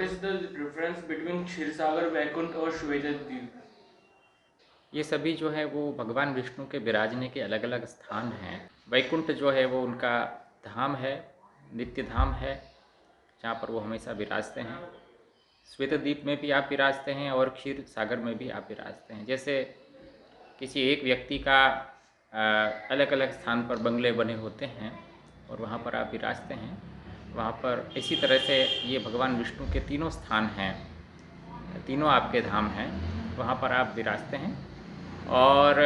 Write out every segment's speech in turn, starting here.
What is the difference between Kshirsagar, Vaikuntha और श्वेत द्वीप? ये सभी जो है वो भगवान विष्णु के विराजने के अलग अलग स्थान हैं। वैकुंठ जो है वो उनका धाम है, नित्य धाम है, जहाँ पर वो हमेशा विराजते हैं। श्वेत द्वीप में भी आप विराजते हैं और क्षीर सागर में भी आप विराजते हैं। जैसे किसी एक व्यक्ति का अलग अलग स्थान पर बंगले बने होते हैं और वहाँ पर आप विराजते हैं, वहाँ पर इसी तरह से ये भगवान विष्णु के तीनों स्थान हैं, तीनों आपके धाम हैं, वहाँ पर आप विराजते हैं और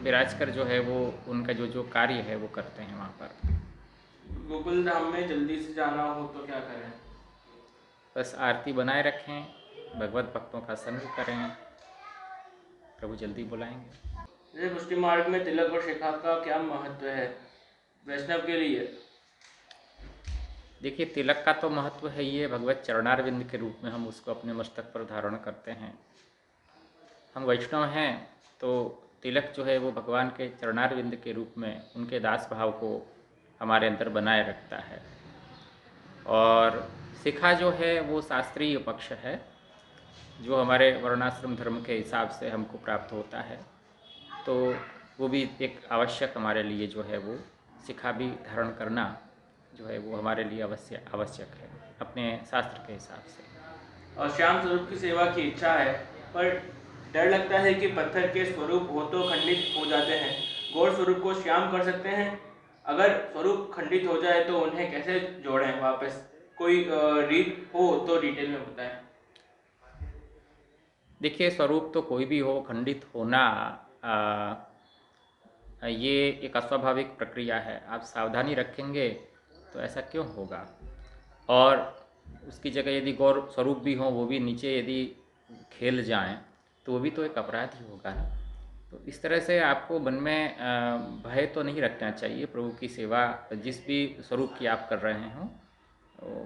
विराज कर जो है वो उनका जो जो कार्य है वो करते हैं वहाँ पर। गोकुल धाम में जल्दी से जाना हो तो क्या करें? बस आरती बनाए रखें, भगवत भक्तों का संग करें, प्रभु जल्दी बुलाएंगे। जैसे पुष्टि मार्ग में तिलक और शिखा का क्या महत्व है वैष्णव के लिए? देखिए, तिलक का तो महत्व है ये भगवत चरणारविंद के रूप में हम उसको अपने मस्तक पर धारण करते हैं। हम वैष्णव हैं तो तिलक जो है वो भगवान के चरणारविंद के रूप में उनके दास भाव को हमारे अंदर बनाए रखता है। और शिखा जो है वो शास्त्रीय पक्ष है, जो हमारे वर्णाश्रम धर्म के हिसाब से हमको प्राप्त होता है, तो वो भी एक आवश्यक हमारे लिए जो है वो शिखा भी धारण करना जो है वो हमारे लिए आवश्यक है अपने शास्त्र के हिसाब से। और श्याम स्वरूप की सेवा की इच्छा है, पर डर लगता है कि पत्थर के स्वरूप हो तो खंडित हो जाते हैं। गौर स्वरूप को श्याम कर सकते हैं? अगर स्वरूप खंडित हो जाए तो उन्हें कैसे जोड़ें वापस? कोई रीत हो तो डिटेल में बताएं। देखिए, स्वरूप तो कोई भी हो, खंडित होना ये एक अस्वाभाविक प्रक्रिया है। आप सावधानी रखेंगे तो ऐसा क्यों होगा? और उसकी जगह यदि गौर स्वरूप भी हों, वो भी नीचे यदि खेल जाएं तो वो भी तो एक अपराध ही होगा ना। तो इस तरह से आपको मन में भय तो नहीं रखना चाहिए। प्रभु की सेवा जिस भी स्वरूप की आप कर रहे हों,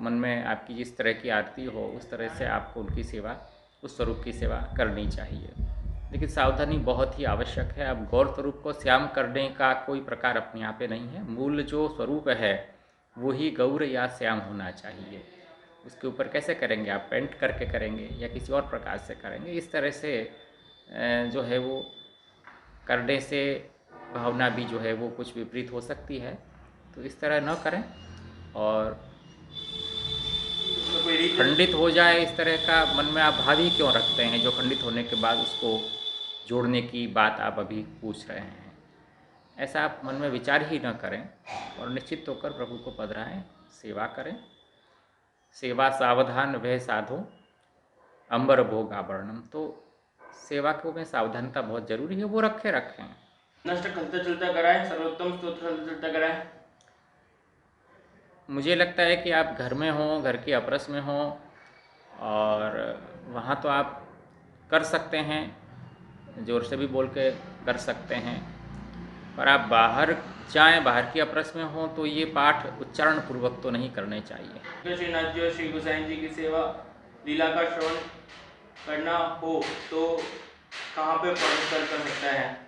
मन में आपकी जिस तरह की आरती हो उस तरह से आपको उनकी सेवा, उस स्वरूप की सेवा करनी चाहिए। लेकिन सावधानी बहुत ही आवश्यक है। अब गौर स्वरूप को श्याम करने का कोई प्रकार अपने यहाँ पे नहीं है। मूल जो स्वरूप है वो ही गौर या श्याम होना चाहिए। उसके ऊपर कैसे करेंगे? आप पेंट करके करेंगे या किसी और प्रकार से करेंगे? इस तरह से जो है वो करने से भावना भी जो है वो कुछ विपरीत हो सकती है। तो इस तरह न करें। और खंडित हो जाए इस तरह का मन में आप भाव ही क्यों रखते हैं, जो खंडित होने के बाद उसको जोड़ने की बात आप अभी पूछ रहे हैं? ऐसा आप मन में विचार ही न करें और निश्चित होकर प्रभु को पधराएं, सेवा करें। सेवा सावधान वह साधो अंबर भोग आभरणम। तो सेवा को में सावधानता बहुत जरूरी है, वो रखें। नष्ट चलता चलता कराएं, सर्वोत्तम स्तोत्र चलता चलता कराएं। मुझे लगता है कि आप घर में हों, घर के अपरस में हों, और वहाँ तो आप कर सकते हैं, ज़ोर से भी बोल के कर सकते हैं। पर आप बाहर जाएं, बाहर की अपरस में हों, तो ये पाठ उच्चारण पूर्वक तो नहीं करने चाहिए। तो श्रीनाथ जी और श्री गोसाई जी की सेवा लीला का श्रवण करना हो तो कहाँ पे पढ़ कर सकता है?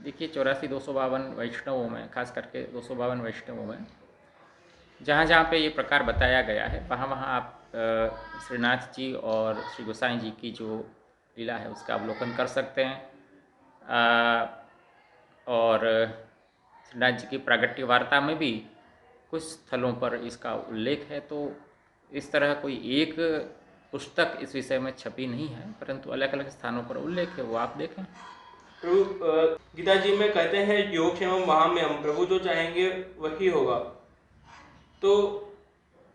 देखिए, 84-252 वैष्णवों में, खास करके 252 वैष्णवों में जहाँ जहाँ पे ये प्रकार बताया गया है, वहाँ वहाँ आप श्रीनाथ जी और श्री गोसाई जी की जो लीला है उसका अवलोकन कर सकते हैं। और श्रीनाथ जी की प्रागट्य वार्ता में भी कुछ स्थलों पर इसका उल्लेख है। तो इस तरह कोई एक पुस्तक इस विषय में छपी नहीं है, परंतु अलग अलग स्थानों पर उल्लेख है, वो आप देखें। प्रभु गीता जी में कहते हैं योगक्षेमम वहाम्यहम्, प्रभु जो चाहेंगे वही होगा। तो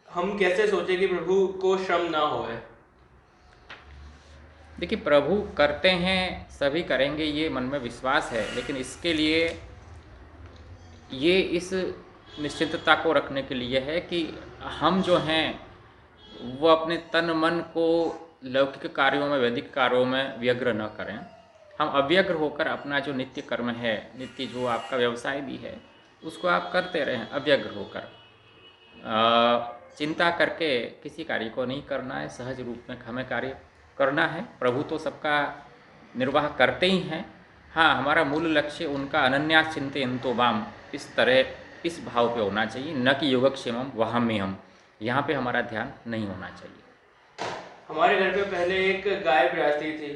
हम कैसे सोचें कि प्रभु को श्रम ना होए? देखिए, प्रभु करते हैं, सभी करेंगे, ये मन में विश्वास है। लेकिन इसके लिए ये इस निश्चितता को रखने के लिए है कि हम जो हैं वो अपने तन मन को लौकिक कार्यों में, वैदिक कार्यों में व्यग्र न करें। हम अव्यग्र होकर अपना जो नित्य कर्म है, नित्य जो आपका व्यवसाय भी है, उसको आप करते रहें अव्यग्र होकर। चिंता करके किसी कार्य को नहीं करना है, सहज रूप में हमें कार्य करना है। प्रभु तो सबका निर्वाह करते ही हैं। हाँ, हमारा मूल लक्ष्य उनका अनन्यास चिंतयन्तो माम, इस तरह, इस भाव पे होना चाहिए, न कि योगक्षेमम वहाम्यहम्। यहाँ पे हमारा ध्यान नहीं होना चाहिए। हमारे घर पे पहले एक गाय ब्यासी थी,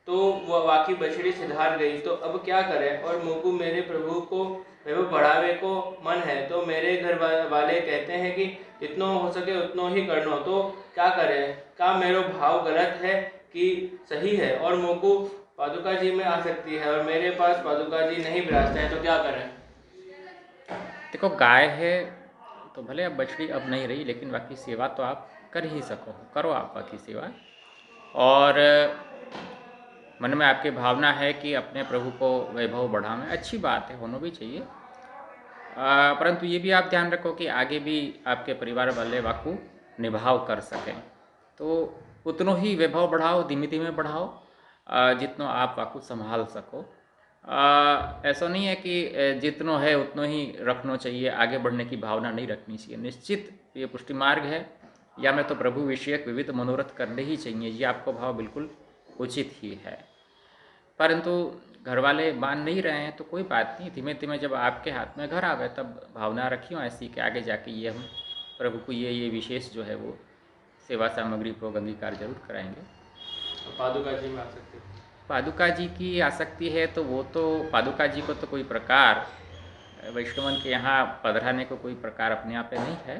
तो वह वाकई बछड़ी सिधार गई, तो अब क्या करें। और मोकू मेरे प्रभु को वैभव बढ़ावे को मन है, तो मेरे घर वाले कहते हैं कि जितनो हो सके उतनो ही करनो, तो क्या करें। क्या मेरो भाव गलत है कि सही है। और मोकू पादुका जी में आ सकती है और मेरे पास पादुका जी नहीं विराजते हैं, तो क्या करें। देखो, गाय है तो भले अब बछड़ी अब नहीं रही, लेकिन बाकी सेवा तो आप कर ही सको, करो आप बाकी सेवा। और मन में आपकी भावना है कि अपने प्रभु को वैभव बढ़ाना, अच्छी बात है, होना भी चाहिए। परंतु ये भी आप ध्यान रखो कि आगे भी आपके परिवार वाले वाकू निभाव कर सकें, तो उतनो ही वैभव बढ़ाओ, धीमे धीमे बढ़ाओ, जितनो आप वाकू संभाल सको। ऐसा नहीं है कि जितनो है उतनो ही रखना चाहिए, आगे बढ़ने की भावना नहीं रखनी चाहिए। निश्चित ये पुष्टि मार्ग है, या मैं तो प्रभु विषयक विविध मनोरथ करने ही चाहिए, ये आपको भाव बिल्कुल उचित ही है। परंतु घर वाले मान नहीं रहे हैं तो कोई बात नहीं, धीमे धीमे जब आपके हाथ में घर आवे तब भावना रखियो ऐसी कि आगे जाके ये हम प्रभु को ये विशेष जो है वो सेवा सामग्री को अंगीकार जरूर कराएंगे। पादुका जी में आ सकते हैं। पादुका जी की आसक्ति है तो वो तो पादुका जी को तो कोई प्रकार वैष्णवन के यहाँ पधराने को कोई प्रकार अपने आप में नहीं है।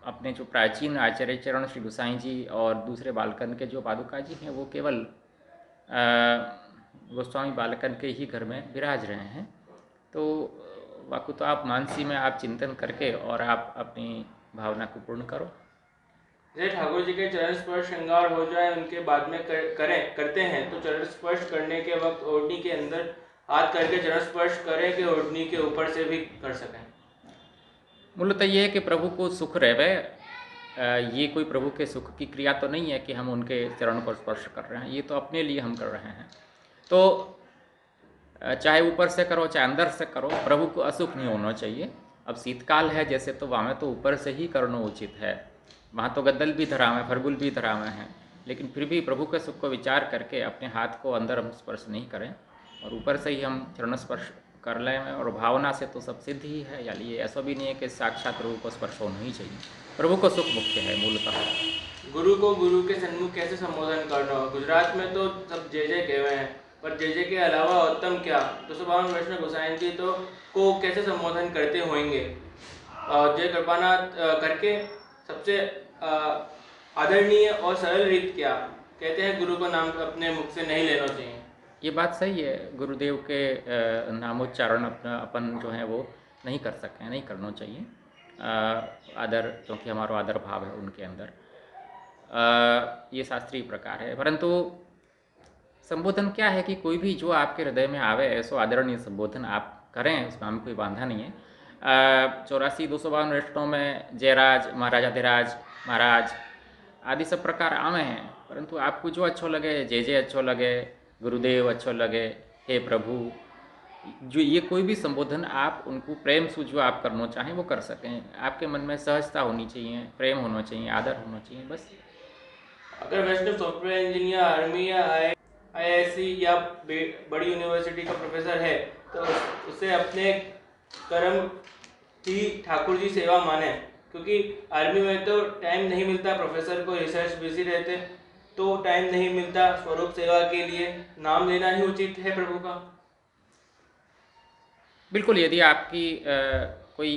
अपने जो प्राचीन आचार्य चरण श्री गुसाई जी और दूसरे बालकन के जो पादुका जी हैं वो केवल गोस्वामी बालकन के ही घर में विराज रहे हैं। तो वाकु तो आप मानसी में आप चिंतन करके और आप अपनी भावना को पूर्ण करो। जैसे ठाकुर जी के चरण स्पर्श श्रृंगार हो जाए उनके बाद में करते हैं, तो चरण स्पर्श करने के वक्त ओढ़नी के अंदर हाथ करके चरण स्पर्श करें कि ओढ़नी के ऊपर से भी कर सकें। मूलतः ये है कि प्रभु को सुख रहे, ये कोई प्रभु के सुख की क्रिया तो नहीं है कि हम उनके चरण को स्पर्श कर रहे हैं, ये तो अपने लिए हम कर रहे हैं। तो चाहे ऊपर से करो चाहे अंदर से करो, प्रभु को असुख नहीं होना चाहिए। अब शीतकाल है जैसे, तो वहाँ में तो ऊपर से ही करना उचित है, वहाँ तो गद्दल भी धरा हुए, फरगुल भी धरा हुए हैं, लेकिन फिर भी प्रभु के सुख को विचार करके अपने हाथ को अंदर हम स्पर्श नहीं करें और ऊपर से ही हम चरण स्पर्श कर लें। और भावना से तो सब सिद्ध ही है, यानी ये ऐसा भी नहीं है कि साक्षात प्रभु को स्पर्श होना ही चाहिए। प्रभु को सुख मुख्य है मूलतः। गुरु को गुरु के सन्मुख कैसे संबोधन करना हो। गुजरात में तो सब जय जय कहे हुए हैं, पर जय जय के अलावा उत्तम क्या। 252 वैष्णव गोसाई जी तो को कैसे संबोधन करते होंगे। जय कृपानाथ करके सबसे आदरणीय और सरल रीत क्या। कहते हैं गुरु का नाम अपने मुख से नहीं लेना चाहिए। ये बात सही है, गुरुदेव के नामोच्चारण अपन जो है वो नहीं कर सकते हैं, नहीं करना चाहिए। आदर, क्योंकि हमारा आदर भाव है उनके अंदर, ये शास्त्रीय प्रकार है। परंतु संबोधन क्या है कि कोई भी जो आपके हृदय में आवे ऐसा आदरणीय संबोधन आप करें, उसमें हमें कोई बांधा नहीं है। 84-252 वैष्णव में जयराज, महाराजाधिराज, महाराज आदि सब प्रकार आवे हैं, परंतु आपको जो अच्छो लगे, जय जय अच्छो लगे, गुरुदेव अच्छो लगे, हे प्रभु, जो ये कोई भी संबोधन आप उनको प्रेम से जो आप करना चाहें वो कर सकें। आपके मन में सहजता होनी चाहिए, प्रेम होना चाहिए, आदर होना चाहिए, बस। अगर वैष्णव सॉफ्टवेयर इंजीनियर, आर्मी या IISc या बड़ी यूनिवर्सिटी का प्रोफेसर है, तो उसे अपने कर्म ही ठाकुर जी सेवा माने, क्योंकि आर्मी में तो टाइम नहीं मिलता, प्रोफेसर को रिसर्च बिजी रहते, तो टाइम नहीं मिलता स्वरूप सेवा के लिए। नाम लेना ही उचित है प्रभु का। बिल्कुल, यदि आपकी कोई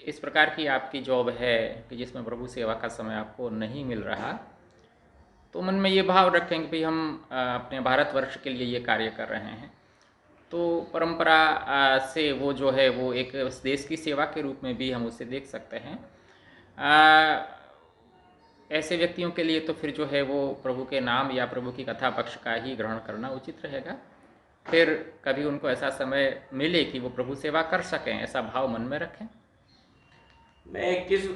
इस प्रकार की आपकी जॉब है कि जिसमें प्रभु सेवा का समय आपको नहीं मिल रहा, तो मन में ये भाव रखें कि भाई हम अपने भारतवर्ष के लिए ये कार्य कर रहे हैं, तो परंपरा से वो जो है वो एक देश की सेवा के रूप में भी हम उसे देख सकते हैं। ऐसे व्यक्तियों के लिए तो फिर जो है वो प्रभु के नाम या प्रभु की कथा पक्ष का ही ग्रहण करना उचित रहेगा। फिर कभी उनको ऐसा समय मिले कि वो प्रभु सेवा कर सकें, ऐसा भाव मन में रखें। मैं 21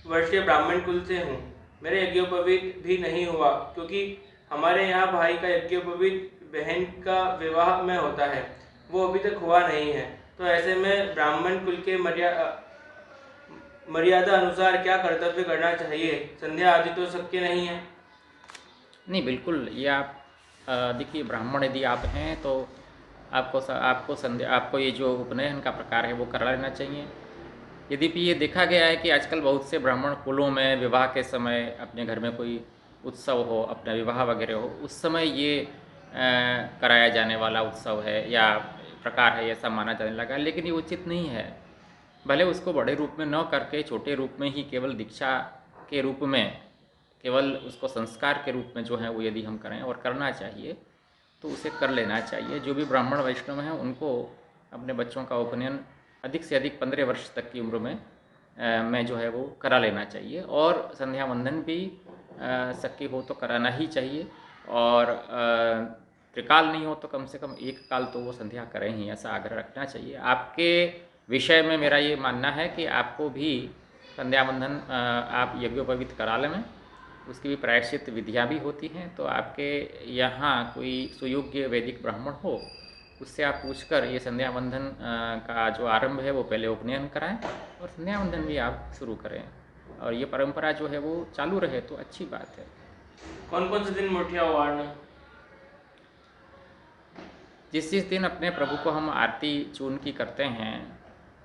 वर्षीय ब्राह्मण कुल से हूँ, मेरे यज्ञोपवीत भी नहीं हुआ, क्योंकि हमारे यहाँ भाई का यज्ञोपवीत बहन का विवाह में होता है, वो अभी तक हुआ नहीं है। तो ऐसे में ब्राह्मण कुल के मर्यादा अनुसार क्या कर्तव्य करना चाहिए। संध्या आदि तो शक्य नहीं है। नहीं, बिल्कुल, ये आप देखिए, ब्राह्मण यदि आप हैं तो आपको ये जो उपनयन का प्रकार है वो करा लेना चाहिए। यद्यपि ये देखा गया है कि आजकल बहुत से ब्राह्मण कुलों में विवाह के समय अपने घर में कोई उत्सव हो, अपना विवाह वगैरह हो, उस समय ये कराया जाने वाला उत्सव है या प्रकार है, ऐसा माना जाने लगा। लेकिन ये उचित नहीं है। भले उसको बड़े रूप में न करके छोटे रूप में ही केवल दीक्षा के रूप में, केवल उसको संस्कार के रूप में जो है वो यदि हम करें और करना चाहिए तो उसे कर लेना चाहिए। जो भी ब्राह्मण वैष्णव हैं उनको अपने बच्चों का उपनयन अधिक से अधिक 15 वर्ष तक की उम्र में जो है वो करा लेना चाहिए। और संध्या वंदन भी शक्य हो तो कराना ही चाहिए, और त्रिकाल नहीं हो तो कम से कम एक काल तो वो संध्या करें ही, ऐसा आग्रह रखना चाहिए। आपके विषय में मेरा ये मानना है कि आपको भी संध्या वंदन आप यज्ञोपवीत करा लें, उसकी भी प्रायश्चित विधियाँ भी होती हैं। तो आपके यहाँ कोई सुयोग्य वैदिक ब्राह्मण हो, उससे आप पूछकर ये संध्या वंदन का जो आरंभ है वो पहले उपनयन कराएं और संध्या वंदन भी आप शुरू करें, और ये परंपरा जो है वो चालू रहे तो अच्छी बात है। कौन कौन से दिन मुठिया उबारना? जिस दिन अपने प्रभु को हम आरती चूर्ण की करते हैं,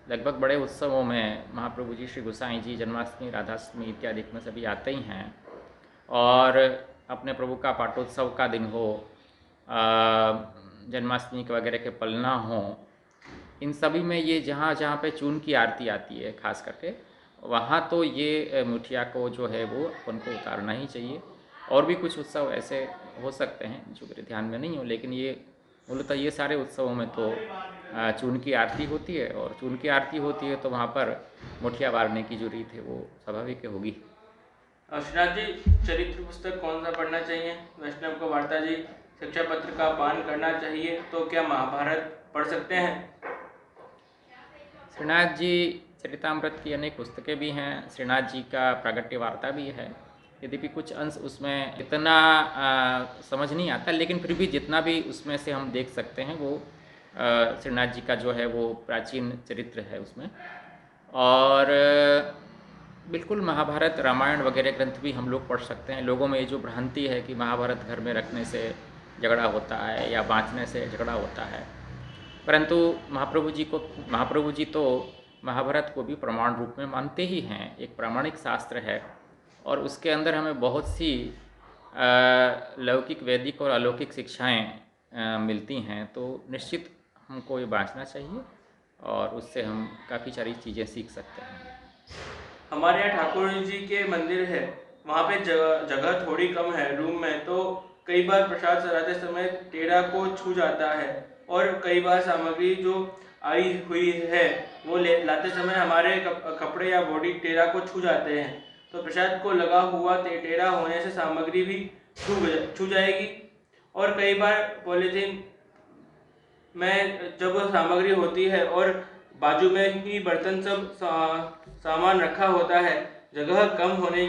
लगभग बड़े उत्सवों में महाप्रभु जी, श्री गोसाई जी, जन्माष्टमी, राधाष्टमी इत्यादि में सभी आते ही हैं। और अपने प्रभु का पाटोत्सव का दिन हो, जन्माष्टमी के वगैरह के पलना हो, इन सभी में ये जहाँ जहाँ पे चूर्ण की आरती आती है खास करके, वहाँ तो ये मुठिया को जो है वो अपन को उतारना ही चाहिए। और भी कुछ उत्सव ऐसे हो सकते हैं जो मेरे ध्यान में नहीं हो, लेकिन ये मूलतः ये सारे उत्सवों में तो चूर्ण की आरती होती है, और चूर्ण की आरती होती है तो वहाँ पर मुठिया बारने की जो रीत है वो स्वाभाविक होगी। श्रीनाथ जी, चरित्र पुस्तक कौन सा पढ़ना चाहिए? वैष्णव को वार्ता जी शिक्षा पत्र का पान करना चाहिए, तो क्या महाभारत पढ़ सकते हैं? श्रीनाथ जी चरितामृत की अनेक पुस्तकें भी हैं, श्रीनाथ जी का प्रागट्य वार्ता भी है। यद्यपि कुछ अंश उसमें इतना समझ नहीं आता, लेकिन फिर भी जितना भी उसमें से हम देख सकते हैं वो श्रीनाथ जी का जो है वो प्राचीन चरित्र है उसमें। और बिल्कुल महाभारत, रामायण वगैरह ग्रंथ भी हम लोग पढ़ सकते हैं। लोगों में ये जो भ्रांति है कि महाभारत घर में रखने से झगड़ा होता है या बाँचने से झगड़ा होता है, परंतु महाप्रभु जी तो महाभारत को भी प्रमाण रूप में मानते ही हैं, एक प्रामाणिक शास्त्र है, और उसके अंदर हमें बहुत सी लौकिक, वैदिक और अलौकिक शिक्षाएं मिलती हैं। तो निश्चित हमको ये बाँचना चाहिए और उससे हम काफ़ी सारी चीज़ें सीख सकते हैं। हमारे यहाँ ठाकुर जी के मंदिर है, वहाँ पे जगह थोड़ी कम है रूम में, तो कई बार प्रसाद चढ़ाते समय टेढ़ा को छू जाता है, और कई बार सामग्री जो आई हुई है वो लाते समय हमारे कपड़े या बॉडी टेढ़ा को छू जाते हैं, तो प्रसाद को लगा हुआ टेढ़ा होने से सामग्री भी छू जाएगी। और कई बार पॉलीथीन में जब सामग्री होती है और बाजू में ही बर्तन सब सामान रखा होता है, जगह कम होने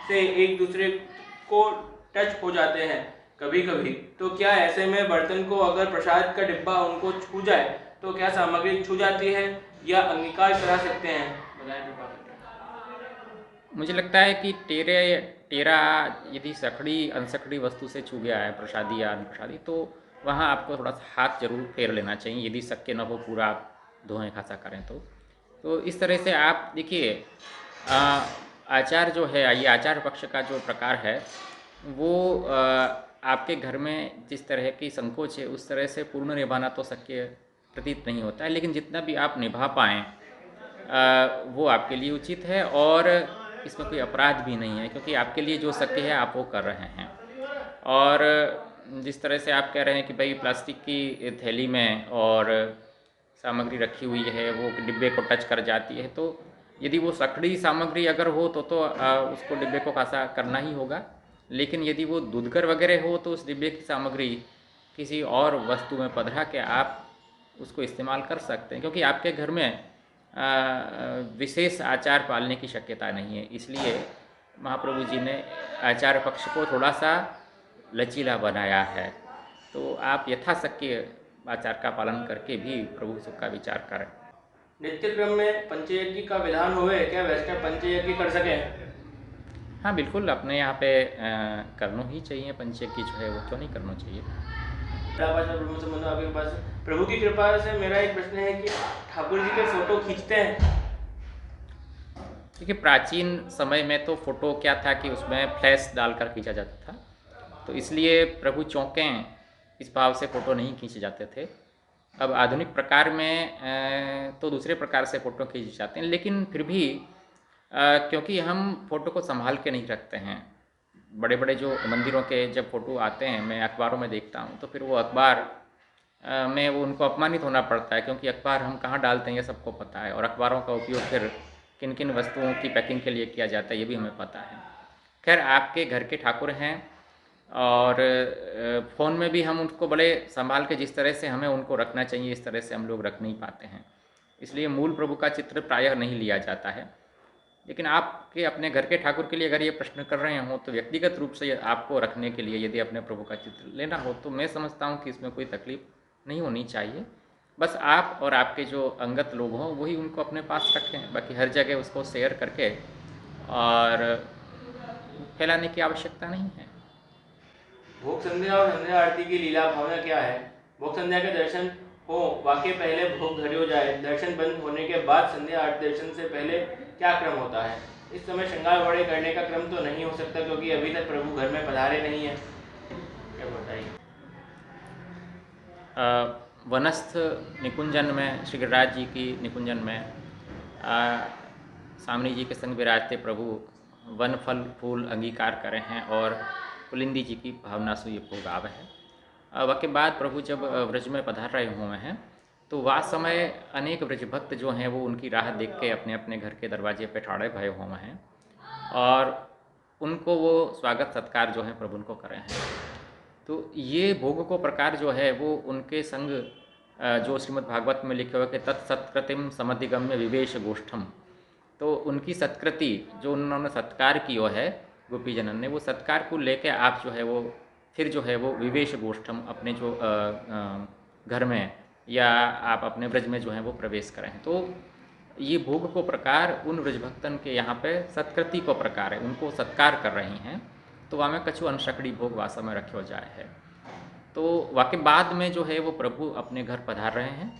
से एक दूसरे को टच हो जाते हैं कभी कभी, तो क्या ऐसे में बर्तन को अगर प्रसाद का डिब्बा उनको छू जाए तो क्या सामग्री छू जाती है या अंगीकार करा सकते हैं? बताएं कृपा करके। मुझे लगता है कि टेरा यदि सखड़ी अनसखड़ी वस्तु से छू गया है, प्रसादी या अनप्रसादी, तो वहाँ आपको थोड़ा सा हाथ जरूर फेर लेना चाहिए, यदि शक्य न हो पूरा आप धोएं खासा करें तो इस तरह से आप देखिए, आचार जो है, ये आचार पक्ष का जो प्रकार है वो आपके घर में जिस तरह की संकोच है उस तरह से पूर्ण निभाना तो शक्य प्रतीत नहीं होता है, लेकिन जितना भी आप निभा पाएँ वो आपके लिए उचित है, और इसमें कोई अपराध भी नहीं है, क्योंकि आपके लिए जो शक्य है आप वो कर रहे हैं। और जिस तरह से आप कह रहे हैं कि भाई प्लास्टिक की थैली में और सामग्री रखी हुई है, वो डिब्बे को टच कर जाती है, तो यदि वो सखड़ी सामग्री अगर हो तो उसको डिब्बे को खासा करना ही होगा। लेकिन यदि वो दूधकर वगैरह हो तो उस डिब्बे की सामग्री किसी और वस्तु में पधरा के आप उसको इस्तेमाल कर सकते हैं, क्योंकि आपके घर में विशेष आचार पालने की शक्यता नहीं है। इसलिए महाप्रभु जी ने आचार पक्ष को थोड़ा सा लचीला बनाया है। तो आप यथाशक्य आचार का पालन करके भी प्रभु सुख का विचार करें। नित्य क्रम में पंचयज्ञ का विधान हुए, क्या वैष्णव पंचयज्ञ कर सके? हाँ बिल्कुल, अपने यहाँ पे करना ही चाहिए पंचयज्ञ जो है, वो क्यों नहीं करना चाहिए। प्रभु संबंध आपके पास, प्रभु की कृपा से मेरा एक प्रश्न है कि ठाकुर जी के फोटो खींचते हैं? देखिए प्राचीन समय में तो फ़ोटो क्या था कि उसमें फ्लैश डालकर खींचा जाता था, तो इसलिए प्रभु चौंकें इस भाव से फ़ोटो नहीं खींचे जाते थे। अब आधुनिक प्रकार में तो दूसरे प्रकार से फ़ोटो खींचे जाते हैं, लेकिन फिर भी क्योंकि हम फ़ोटो को संभाल के नहीं रखते हैं, बड़े बड़े जो मंदिरों के जब फ़ोटो आते हैं मैं अखबारों में देखता हूँ, तो फिर वो अखबार में वो उनको अपमानित होना पड़ता है, क्योंकि अखबार हम कहाँ डालते हैं ये सबको पता है, और अखबारों का उपयोग फिर किन किन वस्तुओं की पैकिंग के लिए किया जाता है ये भी हमें पता है। खैर आपके घर के ठाकुर हैं, और फ़ोन में भी हम उनको बड़े संभाल के जिस तरह से हमें उनको रखना चाहिए इस तरह से हम लोग रख नहीं पाते हैं, इसलिए मूल प्रभु का चित्र प्रायः नहीं लिया जाता है। लेकिन आपके अपने घर के ठाकुर के लिए अगर ये प्रश्न कर रहे हों तो व्यक्तिगत रूप से आपको रखने के लिए यदि अपने प्रभु का चित्र लेना हो तो मैं समझता हूँ कि इसमें कोई तकलीफ नहीं होनी चाहिए। बस आप और आपके जो अंगत लोग हों वही उनको अपने पास रखें, बाकी हर जगह उसको शेयर करके और फैलाने की आवश्यकता नहीं है। भोग संध्या और संध्या आरती की लीला भावना क्या है? भोग संध्या के दर्शन हो वाकई पहले भोग धरे हो जाए, दर्शन बंद होने के बाद संध्या आरती दर्शन से पहले क्या क्रम होता है? इस समय श्रृंगार बड़े करने का क्रम तो नहीं हो सकता क्योंकि अभी तक प्रभु घर में पधारे नहीं है। क्या बताइए? वनस्थ निकुंजन में श्री गिरिराज जी की निकुंजन में सामनी जी के संग विराजते प्रभु वन फल फूल अंगीकार करे हैं और पुलिंदी जी की भावना से ये भोग आवे है। वह के बाद प्रभु जब व्रज में पधार रहे हुए हैं तो वह समय अनेक व्रज भक्त जो हैं वो उनकी राह देख के अपने अपने घर के दरवाजे पे ठाड़े भये हुए हैं और उनको वो स्वागत सत्कार जो है प्रभु उनको करे हैं। तो ये भोग को प्रकार जो है वो उनके संग जो श्रीमद् भागवत में लिखे हुए कि तत्सत्कृतिम समधिगम्य विवेश गोष्ठम, तो उनकी सत्कृति जो उन्होंने सत्कार किया है गोपीजनन ने, वो सत्कार को लेके आप जो है वो फिर जो है वो विवेश गोष्ठम अपने जो घर में या आप अपने व्रज में जो है वो प्रवेश करें। तो ये भोग को प्रकार उन व्रजभक्तन के यहाँ पे सत्कृति को प्रकार है, उनको सत्कार कर रही हैं, तो वहाँ में कछु अनशकड़ी भोग वास्तव में रखो जाए है। तो वाकई बाद में जो है वो प्रभु अपने घर पधार रहे हैं,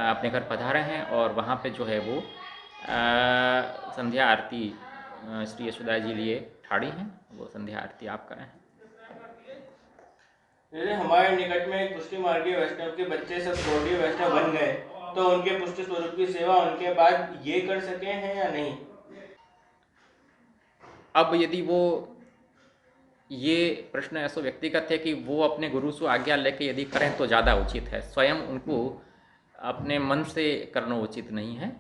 अपने घर पधारे हैं और वहाँ पे जो है वो संध्या आरती श्री यशोदा जी लिए ठाड़ी हैं, वो संध्या आरती आप करें। जैसे हमारे निकट में एक पुष्टि मार्गीय वैष्णव के बच्चे सब गौड़ीय वैष्णव बन गए, तो उनके पुष्टि स्वरूप की सेवा उनके बाद ये कर सके हैं या नहीं? अब यदि वो ये प्रश्न ऐसा व्यक्तिगत है कि वो अपने गुरु से आज्ञा लेके यदि करें तो ज़्यादा उचित है, स्वयं उनको अपने मन से करना उचित नहीं है।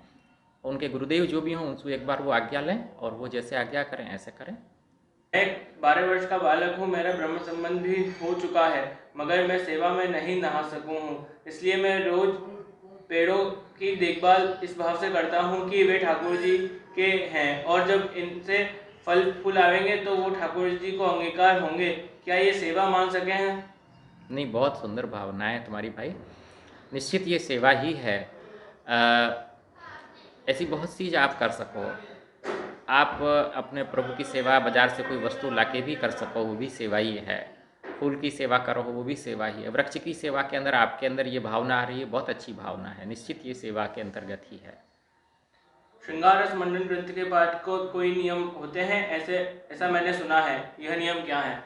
उनके गुरुदेव जो भी हों उनसे एक बार वो आज्ञा लें और वो जैसे आज्ञा करें ऐसे करें। मैं 12 वर्ष का बालक हूँ, मेरा ब्रह्म संबंध भी हो चुका है, मगर मैं सेवा में नहीं नहा सकूँ हूँ, इसलिए मैं रोज पेड़ों की देखभाल इस भाव से करता हूँ कि वे ठाकुर जी के हैं और जब इनसे फल फूल आवेंगे तो वो ठाकुर जी को अंगीकार होंगे। क्या ये सेवा मान सके हैं? नहीं, बहुत सुंदर भावना है तुम्हारी भाई, निश्चित ये सेवा ही है। ऐसी बहुत चीज़ आप कर सको, आप अपने प्रभु की सेवा बाजार से कोई वस्तु लाके भी कर सको, वो भी सेवा ही है। फूल की सेवा करो वो भी सेवा ही है। वृक्ष की सेवा के अंदर आपके अंदर ये भावना आ रही है, बहुत अच्छी भावना है, निश्चित ये सेवा के अंतर्गत ही है। श्रृंगार रस मंडन ग्रंथ के पाठ को कोई नियम होते हैं ऐसा मैंने सुना है, यह नियम क्या है?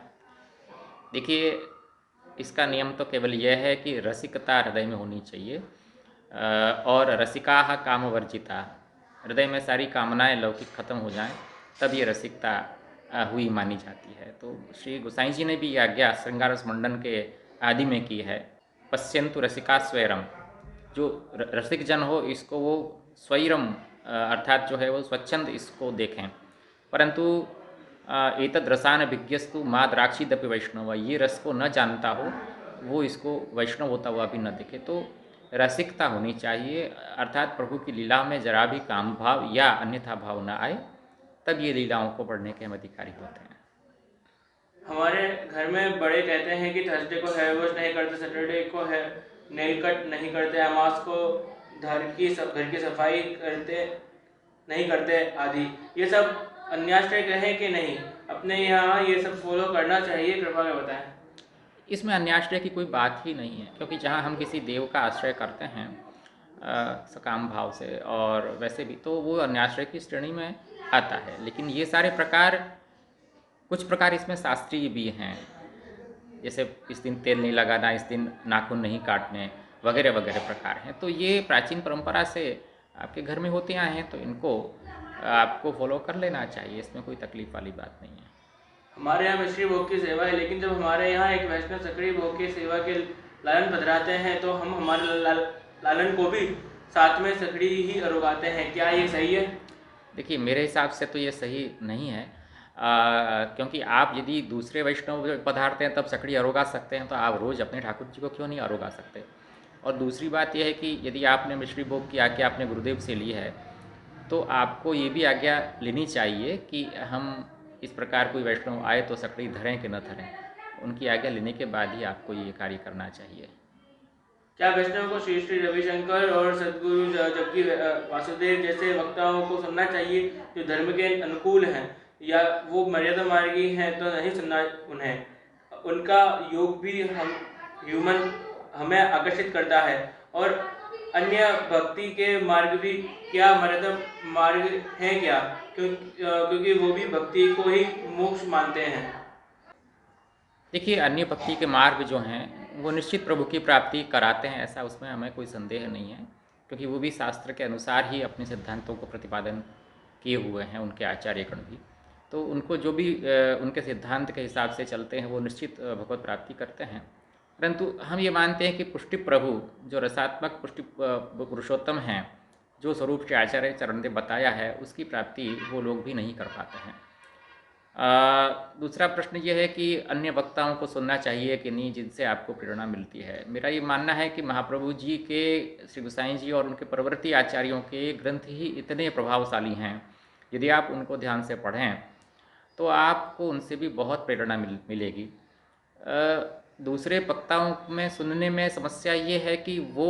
देखिए इसका नियम तो केवल यह है कि रसिकता हृदय में होनी चाहिए और रसिका काम वर्जिता, हृदय में सारी कामनाएं लौकिक खत्म हो जाएं तब ये रसिकता हुई मानी जाती है। तो श्री गोसाई जी ने भी ये आज्ञा श्रृंगार रस मंडन के आदि में की है, पश्यंतु रसिका स्वैरम, जो रसिक जन हो इसको वो स्वैरम अर्थात जो है वो स्वच्छंद इसको देखें, परंतु एतद रसान विज्ञस्तु माँ द्राक्षीदपि वैष्णव, ये रस को न जानता हो वो इसको वैष्णव होता हुआ भी न देखे। तो रसिकता होनी चाहिए, अर्थात प्रभु की लीला में जरा भी काम भाव या अन्यथा भाव न आए, तब ये लीलाओं को पढ़ने के हम अधिकारी होते हैं। हमारे घर में बड़े कहते हैं कि थर्सडे को हेयर वॉश नहीं करते, सैटरडे को नेल कट नहीं करते, अमास को घर की सफाई करते नहीं करते आदि। ये सब अन्याश्रय कहें कि नहीं? अपने यहाँ ये सब फॉलो करना चाहिए, कृपा कर बताएं। इसमें अन्याश्रय की कोई बात ही नहीं है, क्योंकि जहाँ हम किसी देव का आश्रय करते हैं सकाम भाव से और वैसे भी, तो वो अन्याश्रय की श्रेणी में आता है। लेकिन ये सारे प्रकार, कुछ प्रकार इसमें शास्त्रीय भी हैं, जैसे इस दिन तेल नहीं लगाना, इस दिन नाखून नहीं काटने, वगैरह वगैरह प्रकार हैं। तो ये प्राचीन परंपरा से आपके घर में होते आए हैं, तो इनको आपको फॉलो कर लेना चाहिए, इसमें कोई तकलीफ वाली बात नहीं है। हमारे यहाँ मिश्री भोग की सेवा है, लेकिन जब हमारे यहाँ एक वैष्णव सकड़ी भोग की सेवा के लालन पधराते हैं तो हम हमारे लालन को भी साथ में सकड़ी ही अरुगाते हैं। क्या ये सही है? देखिए, मेरे हिसाब से तो ये सही नहीं है, क्योंकि आप यदि दूसरे वैष्णव पधारते हैं तब सकड़ी अरोगा सकते हैं, तो आप रोज़ अपने ठाकुर जी को क्यों नहीं अरोगा सकते। और दूसरी बात यह है कि यदि आपने मिश्री भोग की आज्ञा अपने गुरुदेव से ली है, तो आपको ये भी आज्ञा लेनी चाहिए कि हम इस प्रकार कोई वैष्णव आए तो सकड़ी धरें कि न धरें। उनकी आज्ञा लेने के बाद ही आपको ये कार्य करना चाहिए। क्या वैष्णव को श्री श्री रविशंकर और सदगुरु जबकि वासुदेव जैसे वक्ताओं को सुनना चाहिए जो धर्म के अनुकूल हैं, या वो मर्यादा मार्गी हैं तो नहीं सुनना उन्हें? उनका योग भी हमें आकर्षित करता है, और अन्य भक्ति के मार्ग भी क्या मर्यादा मार्ग हैं क्या? क्योंकि वो भी भक्ति को ही मोक्ष मानते हैं। देखिए, अन्य भक्ति के मार्ग जो हैं वो निश्चित प्रभु की प्राप्ति कराते हैं, ऐसा उसमें हमें कोई संदेह नहीं है, क्योंकि वो भी शास्त्र के अनुसार ही अपने सिद्धांतों को प्रतिपादन किए हुए हैं, उनके आचार्यगण भी। तो उनको जो भी उनके सिद्धांत के हिसाब से चलते हैं वो निश्चित भगवत प्राप्ति करते हैं। परंतु हम ये मानते हैं कि पुष्टि प्रभु जो रसात्मक पुष्टि पुरुषोत्तम हैं, जो स्वरूप के आचार्य चरण ने बताया है, उसकी प्राप्ति वो लोग भी नहीं कर पाते हैं। दूसरा प्रश्न ये है कि अन्य वक्ताओं को सुनना चाहिए कि नहीं जिनसे आपको प्रेरणा मिलती है। मेरा ये मानना है कि महाप्रभु जी के, श्री गोसाई जी और उनके परवर्ती आचार्यों के ग्रंथ ही इतने प्रभावशाली हैं, यदि आप उनको ध्यान से पढ़ें तो आपको उनसे भी बहुत प्रेरणा मिलेगी। दूसरे वक्ताओं में सुनने में समस्या ये है कि वो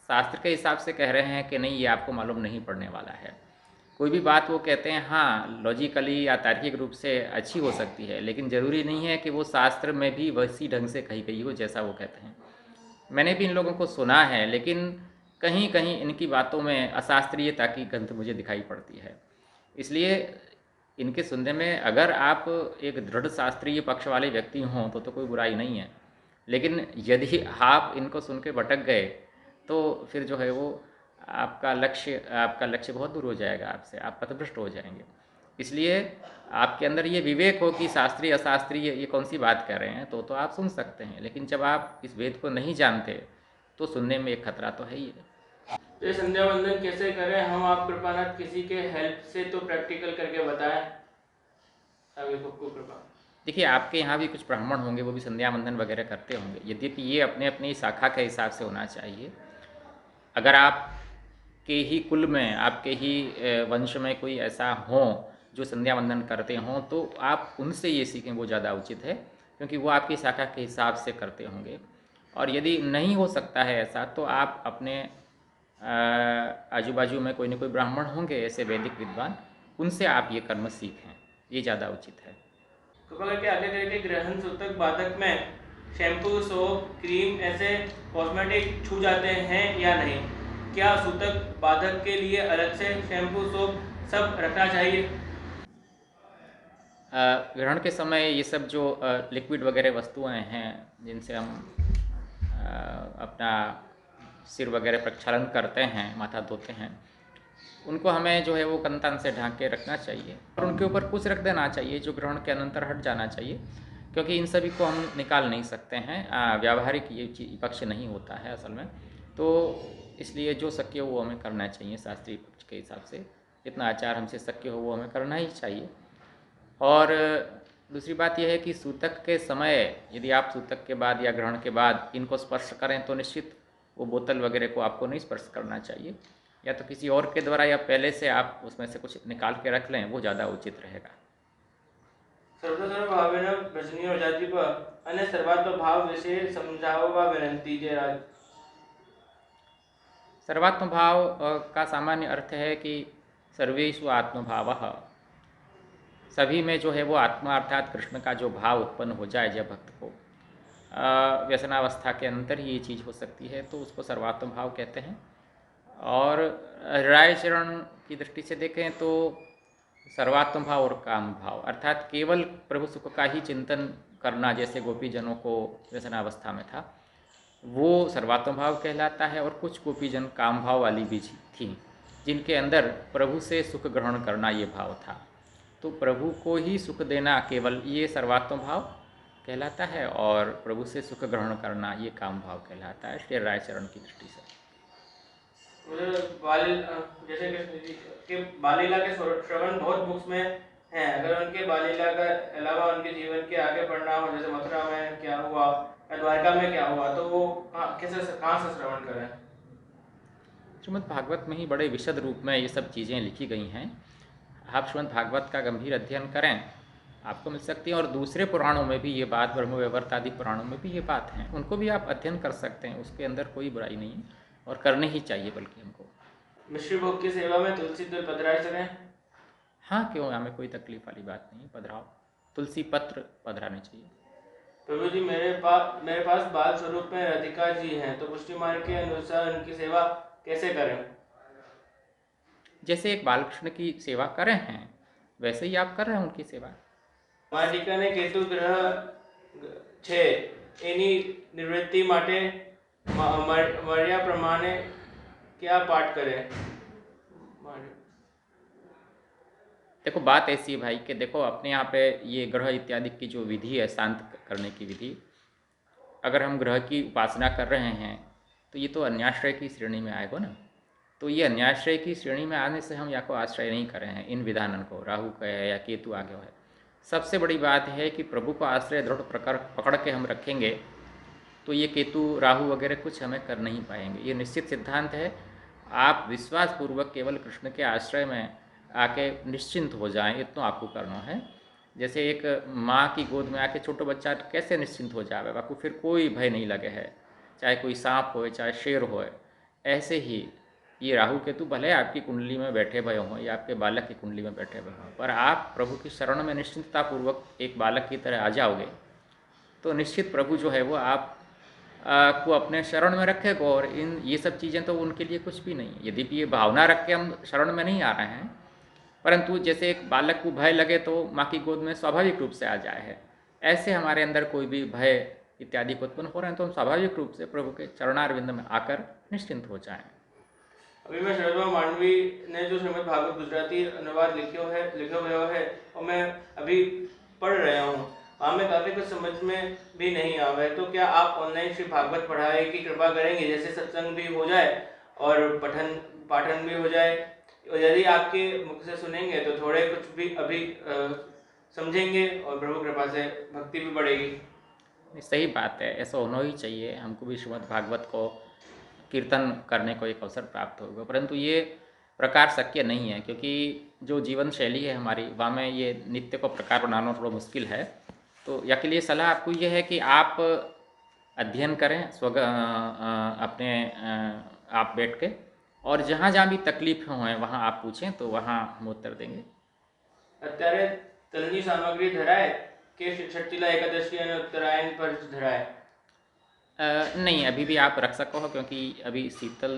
शास्त्र के हिसाब से कह रहे हैं कि नहीं, ये आपको मालूम नहीं पड़ने वाला है। कोई भी बात वो कहते हैं, हाँ लॉजिकली या तार्किक रूप से अच्छी हो सकती है, लेकिन ज़रूरी नहीं है कि वो शास्त्र में भी वैसी ढंग से कही गई हो जैसा वो कहते हैं। मैंने भी इन लोगों को सुना है, लेकिन कहीं कहीं इनकी बातों में अशास्त्रीयता की गंध मुझे दिखाई पड़ती है। इसलिए इनके सुनने में अगर आप एक दृढ़ शास्त्रीय पक्ष वाले व्यक्ति हों तो कोई बुराई नहीं है, लेकिन यदि आप इनको सुन के भटक गए तो फिर जो है वो आपका लक्ष्य बहुत दूर हो जाएगा आपसे, आप पथभ्रष्ट हो जाएंगे। इसलिए आपके अंदर ये विवेक हो कि शास्त्रीय अशास्त्रीय ये कौन सी बात कर रहे हैं, तो आप सुन सकते हैं, लेकिन जब आप इस वेद को नहीं जानते तो सुनने में एक खतरा तो है ही है। तो ये संध्या वंदन कैसे करें हम? आप कृपानाथ किसी के हेल्प से तो प्रैक्टिकल करके बताएं। आपको कृपा। देखिए, आपके यहाँ भी कुछ ब्राह्मण होंगे, वो भी संध्या वंदन वगैरह करते होंगे, यद्यपि ये अपने अपनी शाखा के हिसाब से होना चाहिए। अगर आपके ही कुल में, आपके ही वंश में कोई ऐसा हो जो संध्या वंदन करते हों, तो आप उनसे ये सीखें, वो ज़्यादा उचित है, क्योंकि वो आपकी शाखा के हिसाब से करते होंगे। और यदि नहीं हो सकता है ऐसा, तो आप अपने आजू बाजू में कोई न कोई ब्राह्मण होंगे ऐसे वैदिक विद्वान, उनसे आप ये कर्म सीखें, ये ज़्यादा उचित है। कृपा करके आगे करके ग्रहण सूतक बाधक में शैम्पू, सोप, क्रीम ऐसे कॉस्मेटिक छू जाते हैं या नहीं? क्या सूतक बाधक के लिए अलग से शैम्पू, सोप सब रखना चाहिए? ग्रहण के समय ये सब जो लिक्विड वगैरह वस्तुएं हैं जिनसे हम अपना सिर वगैरह प्रक्षालन करते हैं, माथा धोते हैं, उनको हमें जो है वो कंतन से ढांक के रखना चाहिए और उनके ऊपर कुछ रख देना चाहिए जो ग्रहण के अनंतर हट जाना चाहिए, क्योंकि इन सभी को हम निकाल नहीं सकते हैं। व्यावहारिक ये पक्ष नहीं होता है असल में, तो इसलिए जो शक्य हो वो हमें करना चाहिए शास्त्रीय पक्ष के हिसाब से। जितना आचार हमसे शक्य हो वो हमें करना ही चाहिए। और दूसरी बात यह है कि सूतक के समय यदि आप सूतक के बाद या ग्रहण के बाद इनको स्पर्श करें तो निश्चित वो बोतल वगैरह को आपको नहीं स्पर्श करना चाहिए, या तो किसी और के द्वारा या पहले से आप उसमें से कुछ निकाल के रख लें, वो ज़्यादा उचित रहेगा। सर्वधर्मभावेन भजनीय और जाति पर अन्य सर्वात्म भाव विषय समझाओ व विनंती जयराज। सर्वात्म भाव का सामान्य अर्थ है कि सर्वेषु आत्मभावः, सभी में जो है वो आत्मा अर्थात कृष्ण का जो भाव उत्पन्न हो जाए जब भक्त को, व्यसनावस्था के अंतर ही ये चीज़ हो सकती है, तो उसको सर्वात्म भाव कहते हैं। और राय चरण की दृष्टि से देखें तो सर्वात्म भाव और काम भाव अर्थात केवल प्रभु सुख का ही चिंतन करना, जैसे गोपीजनों को व्यसनावस्था में था, वो सर्वात्म भाव कहलाता है। और कुछ गोपीजन काम भाव वाली भी थी, जिनके अंदर प्रभु से सुख ग्रहण करना ये भाव था। तो प्रभु को ही सुख देना केवल ये सर्वात्म भाव कहलाता है, और प्रभु से सुख ग्रहण करना ये काम भाव कहलाता है श्री राय चरण की दृष्टि से। जैसे कृष्ण जी के बाल लीला के श्रवण बहुत बुक्स में हैं, अगर उनके बाल लीला का अलावा उनके जीवन के आगे पढ़ना हो, जैसे मथुरा में क्या हुआ या द्वारका में क्या हुआ, तो वो कहाँ से श्रवण करें? श्रीमद् भागवत में ही बड़े विशद रूप में ये सब चीज़ें लिखी गई हैं। आप श्रीमद् भागवत का गंभीर अध्ययन करें, आपको मिल सकती है। और दूसरे पुराणों में भी ये बात, ब्रह्मवैवर्त आदि पुराणों में भी ये बात है, उनको भी आप अध्ययन कर सकते हैं, उसके अंदर कोई बुराई नहीं है, और करने ही चाहिए बल्कि हमको। मिश्री भोग की सेवा में तुलसी दल पधराए सकें? हाँ, क्यों, हमें कोई तकलीफ वाली बात नहीं, पधराओ, तुलसी पत्र पधराने चाहिए। प्रभु जी, मेरे पास बाल स्वरूप में राधिका जी हैं, तो पुष्टि मार्ग के अनुसार उनकी सेवा कैसे करें? जैसे एक बालकृष्ण की सेवा कर रहे हैं, वैसे ही आप कर रहे हैं उनकी सेवा। मालिका ने केतु ग्रह 6 एनी निवृत्ति माटे मर्या प्रमाणे क्या पाठ करें? देखो, बात ऐसी है भाई कि देखो, अपने यहाँ पे ये ग्रह इत्यादि की जो विधि है, शांत करने की विधि, अगर हम ग्रह की उपासना कर रहे हैं तो ये तो अन्याश्रय की श्रेणी में आएगा ना। तो ये अन्याश्रय की श्रेणी में आने से हम या को आश्रय नहीं कर रहे हैं इन विधानन को, राहु का है या केतु आगे है। सबसे बड़ी बात है कि प्रभु को आश्रय दृढ़ प्रकार पकड़ के हम रखेंगे तो ये केतु राहु वगैरह कुछ हमें कर नहीं पाएंगे। ये निश्चित सिद्धांत है। आप विश्वासपूर्वक केवल कृष्ण के आश्रय में आके निश्चिंत हो जाएं, इतना आपको करना है। जैसे एक माँ की गोद में आके छोटा बच्चा कैसे निश्चिंत हो जाए, आपको फिर कोई भय नहीं लगे है, चाहे कोई सांप हो चाहे शेर हो। ऐसे ही ये राहु केतु भले आपकी कुंडली में बैठे भय हों या आपके बालक की कुंडली में बैठे भय हों, पर आप प्रभु की शरण में निश्चिंततापूर्वक एक बालक की तरह आ जाओगे तो निश्चित प्रभु जो है वो आप को अपने शरण में रखेगा। और ये सब चीज़ें तो उनके लिए कुछ भी नहीं है। यदि भी ये भावना रख के हम शरण में नहीं आ रहे हैं, परंतु जैसे एक बालक को भय लगे तो माँ की गोद में स्वाभाविक रूप से आ जाए है, ऐसे हमारे अंदर कोई भी भय इत्यादि को उत्पन्न हो रहे हैं तो हम स्वाभाविक रूप से प्रभु के चरणारविंद में आकर निश्चिंत हो जाएं। अभी मैं शरद मांडवी ने जो श्रीमद् भागवत गुजराती अनुवाद लिखा हुआ है और मैं अभी पढ़ रहा हूँ, वहाँ में काफ़ी कुछ समझ में भी नहीं आ रहा है। तो क्या आप ऑनलाइन श्री भागवत पढ़ाई की कृपा करेंगे, जैसे सत्संग भी हो जाए और पाठन भी हो जाए? और यदि आपके मुख से सुनेंगे तो थोड़े कुछ भी अभी समझेंगे और प्रभु कृपा से भक्ति भी बढ़ेगी। सही बात है, ऐसा होना ही चाहिए। हमको भी श्रीमद् भागवत को कीर्तन करने को एक अवसर प्राप्त होगा, परंतु ये प्रकार शक्य नहीं है क्योंकि जो जीवन शैली है हमारी, वहाँ में ये नित्य को प्रकार बनाना थोड़ा मुश्किल है। तो या के लिए सलाह आपको ये है कि आप अध्ययन करें अपने आप बैठ के, और जहाँ जहाँ भी तकलीफ हो वहाँ आप पूछें तो वहाँ हम उत्तर देंगे। અત્યારે તલની સામગ્રી ધરાય કે છઠ્ઠીલા એકાદશી અને ઉત્તરાયણ પર ધરાય? नहीं, अभी भी आप रख सको हो क्योंकि अभी शीतल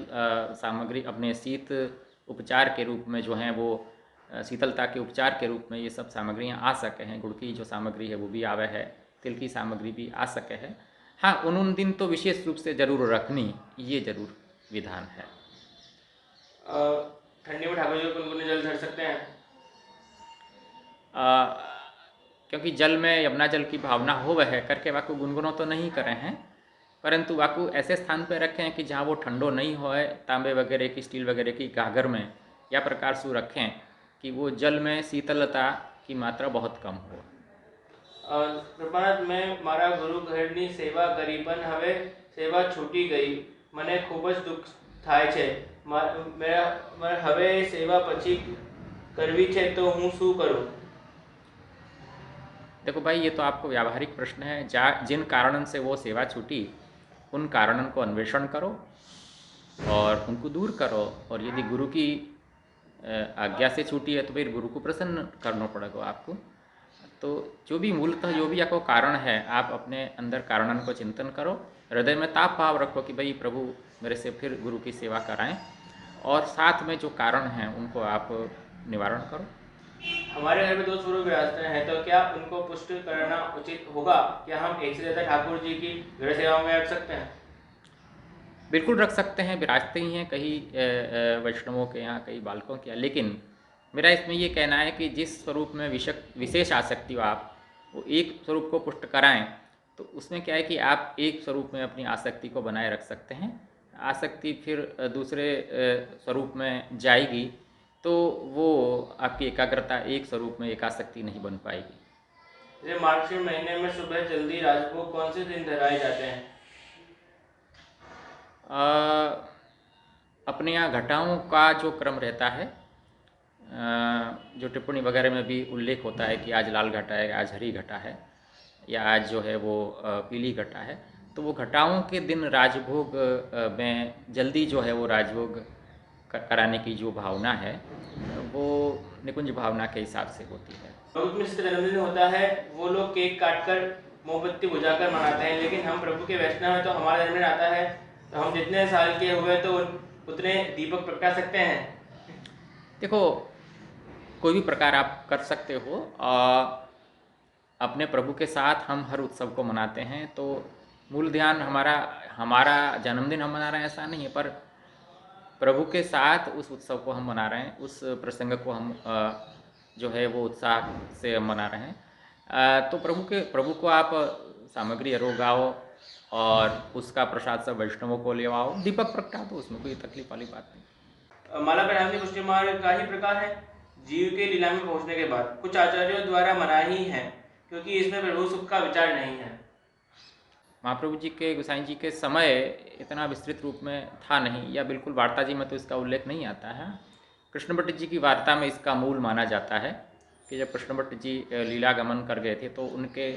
सामग्री अपने शीत उपचार के रूप में जो हैं वो शीतलता के उपचार के रूप में ये सब सामग्रियाँ आ सके हैं। गुड़ की जो सामग्री है वो भी आवे है, तिल की सामग्री भी आ सके है। हाँ, उन दिन तो विशेष रूप से जरूर रखनी, ये जरूर विधान है। ठंडी में ठाकुर जी गुनगुने जल धर सकते हैं? क्योंकि जल में यमुना जल की भावना हो वह है करके वाकु गुनगुनो तो नहीं करे हैं, परंतु वाकु ऐसे स्थान पर रखें कि जहाँ वो ठंडो नहीं होए, तांबे वगैरह की स्टील वगैरह की गागर में या प्रकार से रखें कि वो जल में शीतलता की मात्रा बहुत कम हो। कृपानाथ, मैं मारा गुरु घરની सेवा કરી પણ હવે સેવા છૂટી ગઈ, મને ખૂબ જ દુઃખ થાય છે। હવે સેવા પછી કરવી છે તો હું શું કરું? देखो भाई, ये तो आपको व्यावहारिक प्रश्न है। जिन कारणन से वो सेवा छूटी उन कारणन को अन्वेषण करो और उनको दूर करो, और यदि गुरु की आज्ञा से छूटी है तो फिर गुरु को प्रसन्न करना पड़ेगा आपको। तो जो भी मूलतः जो भी आपको कारण है, आप अपने अंदर कारणन को चिंतन करो, हृदय में ताप भाव रखो कि भाई प्रभु मेरे से फिर गुरु की सेवा कराएं, और साथ में जो कारण हैं उनको आप निवारण करो। हमारे घर में दो स्वरूप विराजते हैं, तो क्या उनको पुष्ट करना उचित होगा? क्या हम एक से ज़्यादा ठाकुर जी की गृह सेवा में रख सकते हैं? बिल्कुल रख सकते हैं, विराजते ही हैं कई वैष्णवों के यहाँ, कई बालकों के यहाँ। लेकिन मेरा इसमें ये कहना है कि जिस स्वरूप में विशेष आसक्ति हो आप, वो एक स्वरूप को पुष्ट कराएं, तो उसमें क्या है कि आप एक स्वरूप में अपनी आसक्ति को बनाए रख सकते हैं। आसक्ति फिर दूसरे स्वरूप में जाएगी तो वो आपकी एकाग्रता एक स्वरूप में एकासक्ति नहीं बन पाएगी। जैसे मार्गशीर्ष महीने में सुबह जल्दी राजभोग कौन से दिन धराए जाते हैं? अपने यहाँ घटाओं का जो क्रम रहता है, जो टिप्पणी वगैरह में भी उल्लेख होता है कि आज लाल घटा है, आज हरी घटा है, या आज जो है वो पीली घटा है, तो वो घटाओं के दिन राजभोग में जल्दी जो है वो राजभोग कराने की जो भावना है वो निकुंज भावना के हिसाब से होती है। प्रभु में जिसका जन्मदिन होता है वो लोग केक काटकर मोमबत्ती बुझाकर मनाते हैं, लेकिन हम प्रभु के वैष्णव हैं तो हमारा जन्मदिन आता है तो हम जितने साल के हुए तो उतने दीपक प्रगटा सकते हैं। देखो, कोई भी प्रकार आप कर सकते हो। अपने प्रभु के साथ हम हर उत्सव को मनाते हैं, तो मूल ध्यान हमारा जन्मदिन हम मना रहे हैं ऐसा नहीं है, पर प्रभु के साथ उस उत्सव को हम मना रहे हैं, उस प्रसंग को हम जो है वो उत्साह से हम मना रहे हैं। तो प्रभु को आप सामग्री अरोगाओ और उसका प्रसाद सब वैष्णवों को ले आओ, दीपक प्रगटा दो, उसमें कोई तकलीफ वाली बात नहीं। माला प्रधान पुष्टि मार्ग का ही प्रकार है जीव के लीला में पहुंचने के बाद, कुछ आचार्यों द्वारा मनाही है क्योंकि इसमें प्रभु सुख का विचार नहीं है। महाप्रभु जी के, गोसाई जी के समय इतना विस्तृत रूप में था नहीं, या बिल्कुल वार्ता जी में तो इसका उल्लेख नहीं आता है। कृष्ण भट्ट जी की वार्ता में इसका मूल माना जाता है कि जब कृष्ण भट्ट जी लीलागमन कर गए थे तो उनके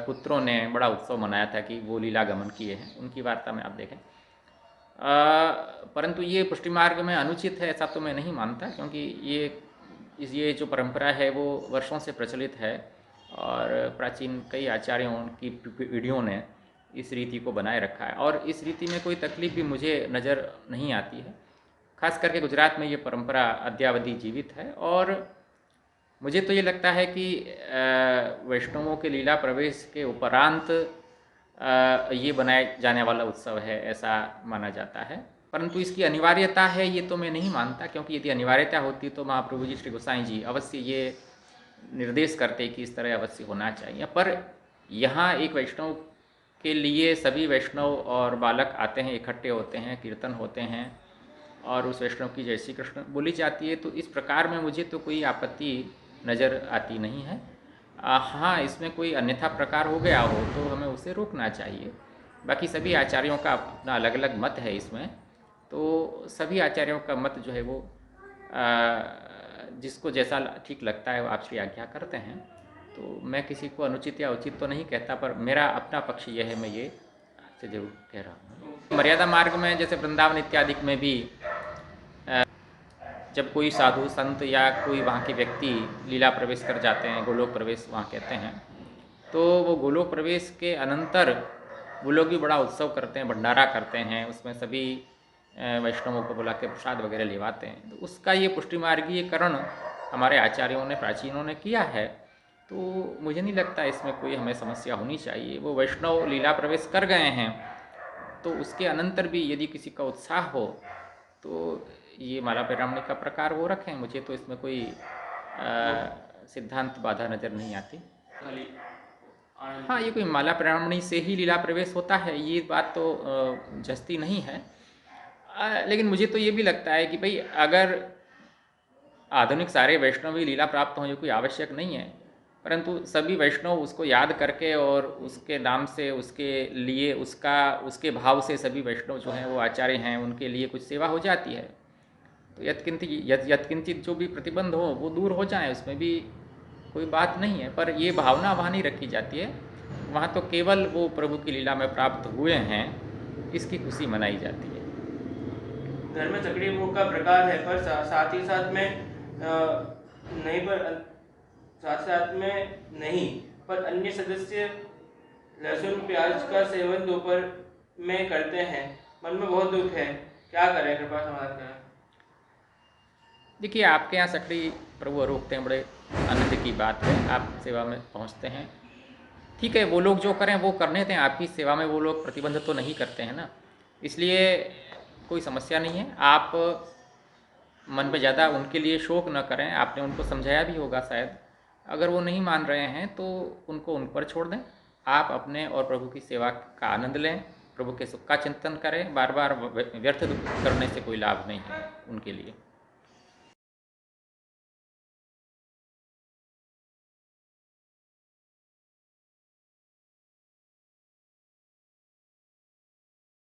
पुत्रों ने बड़ा उत्सव मनाया था कि वो लीलागमन किए हैं, उनकी वार्ता में आप देखें। परंतु ये पुष्टि मार्ग में अनुचित है ऐसा तो मैं नहीं मानता, क्योंकि ये जो परंपरा है वो वर्षों से प्रचलित है और प्राचीन कई आचार्यों की पीढ़ियों ने इस रीति को बनाए रखा है, और इस रीति में कोई तकलीफ भी मुझे नज़र नहीं आती है। खास करके गुजरात में ये परंपरा अद्यावधि जीवित है, और मुझे तो ये लगता है कि वैष्णवों के लीला प्रवेश के उपरांत ये बनाए जाने वाला उत्सव है ऐसा माना जाता है। परंतु इसकी अनिवार्यता है ये तो मैं नहीं मानता, क्योंकि यदि अनिवार्यता होती तो महाप्रभु जी श्री गोसाई जी अवश्य ये निर्देश करते कि इस तरह अवश्य होना चाहिए। पर यहाँ एक वैष्णव के लिए सभी वैष्णव और बालक आते हैं, इकट्ठे होते हैं, कीर्तन होते हैं और उस वैष्णव की जय श्री कृष्ण बोली जाती है, तो इस प्रकार में मुझे तो कोई आपत्ति नज़र आती नहीं है। हाँ, इसमें कोई अन्यथा प्रकार हो गया हो तो हमें उसे रोकना चाहिए। बाकी सभी आचार्यों का अपना अलग अलग मत है इसमें, तो सभी आचार्यों का मत जो है वो जिसको जैसा ठीक लगता है वो आप श्री आज्ञा करते हैं। तो मैं किसी को अनुचित या उचित तो नहीं कहता, पर मेरा अपना पक्ष यह है, मैं ये आपसे जरूर कह रहा हूँ। मर्यादा मार्ग में जैसे वृंदावन इत्यादि में भी जब कोई साधु संत या कोई वहाँ के व्यक्ति लीला प्रवेश कर जाते हैं, गोलोक प्रवेश वहाँ कहते हैं, तो वो गोलोक प्रवेश के अनंतर वो लोग भी बड़ा उत्सव करते हैं, भंडारा करते हैं, उसमें सभी वैष्णवों को बुला के प्रसाद वगैरह लेवाते हैं। तो उसका ये पुष्टि मार्गीयकरण हमारे आचार्यों ने, प्राचीनों ने किया है, तो मुझे नहीं लगता इसमें कोई हमें समस्या होनी चाहिए। वो वैष्णव लीला प्रवेश कर गए हैं तो उसके अनंतर भी यदि किसी का उत्साह हो तो ये माला परिरामणी का प्रकार वो रखें, मुझे तो इसमें कोई सिद्धांत बाधा नज़र नहीं आती। हाँ, ये कोई माला परिरामणी से ही लीला प्रवेश होता है ये बात तो जस्ती नहीं है। लेकिन मुझे तो ये भी लगता है कि भाई अगर आधुनिक सारे वैष्णव ही लीला प्राप्त हों ये कोई आवश्यक नहीं है, परंतु सभी वैष्णव उसको याद करके और उसके नाम से, उसके लिए, उसके भाव से सभी वैष्णव जो हैं वो आचार्य हैं उनके लिए कुछ सेवा हो जाती है। तो यत्किंचित जो भी प्रतिबंध हो वो दूर हो जाए, उसमें भी कोई बात नहीं है। पर ये भावना वहाँ नहीं रखी जाती है, वहाँ तो केवल वो प्रभु की लीला में प्राप्त हुए हैं इसकी खुशी मनाई जाती है। घर में चकड़ी भोग का प्रकार है, पर साथ ही साथ में नहीं, पर अन्य सदस्य लहसुन प्याज का सेवन दोपहर में करते हैं। मन में बहुत दुख है, क्या करें? कृपा समाधान करें। देखिए, आपके यहाँ सकड़ी प्रभु वो रोकते हैं, बड़े आनंद की बात है, आप सेवा में पहुंचते हैं। ठीक है, वो लोग जो करें वो करने दें, आपकी सेवा में वो लोग प्रतिबंध तो नहीं करते हैं ना, इसलिए कोई समस्या नहीं है। आप मन में ज़्यादा उनके लिए शोक न करें, आपने उनको समझाया भी होगा शायद। अगर वो नहीं मान रहे हैं तो उनको उन पर छोड़ दें, आप अपने और प्रभु की सेवा का आनंद लें, प्रभु के सुख का चिंतन करें। बार बार व्यर्थ दुख करने से कोई लाभ नहीं है उनके लिए।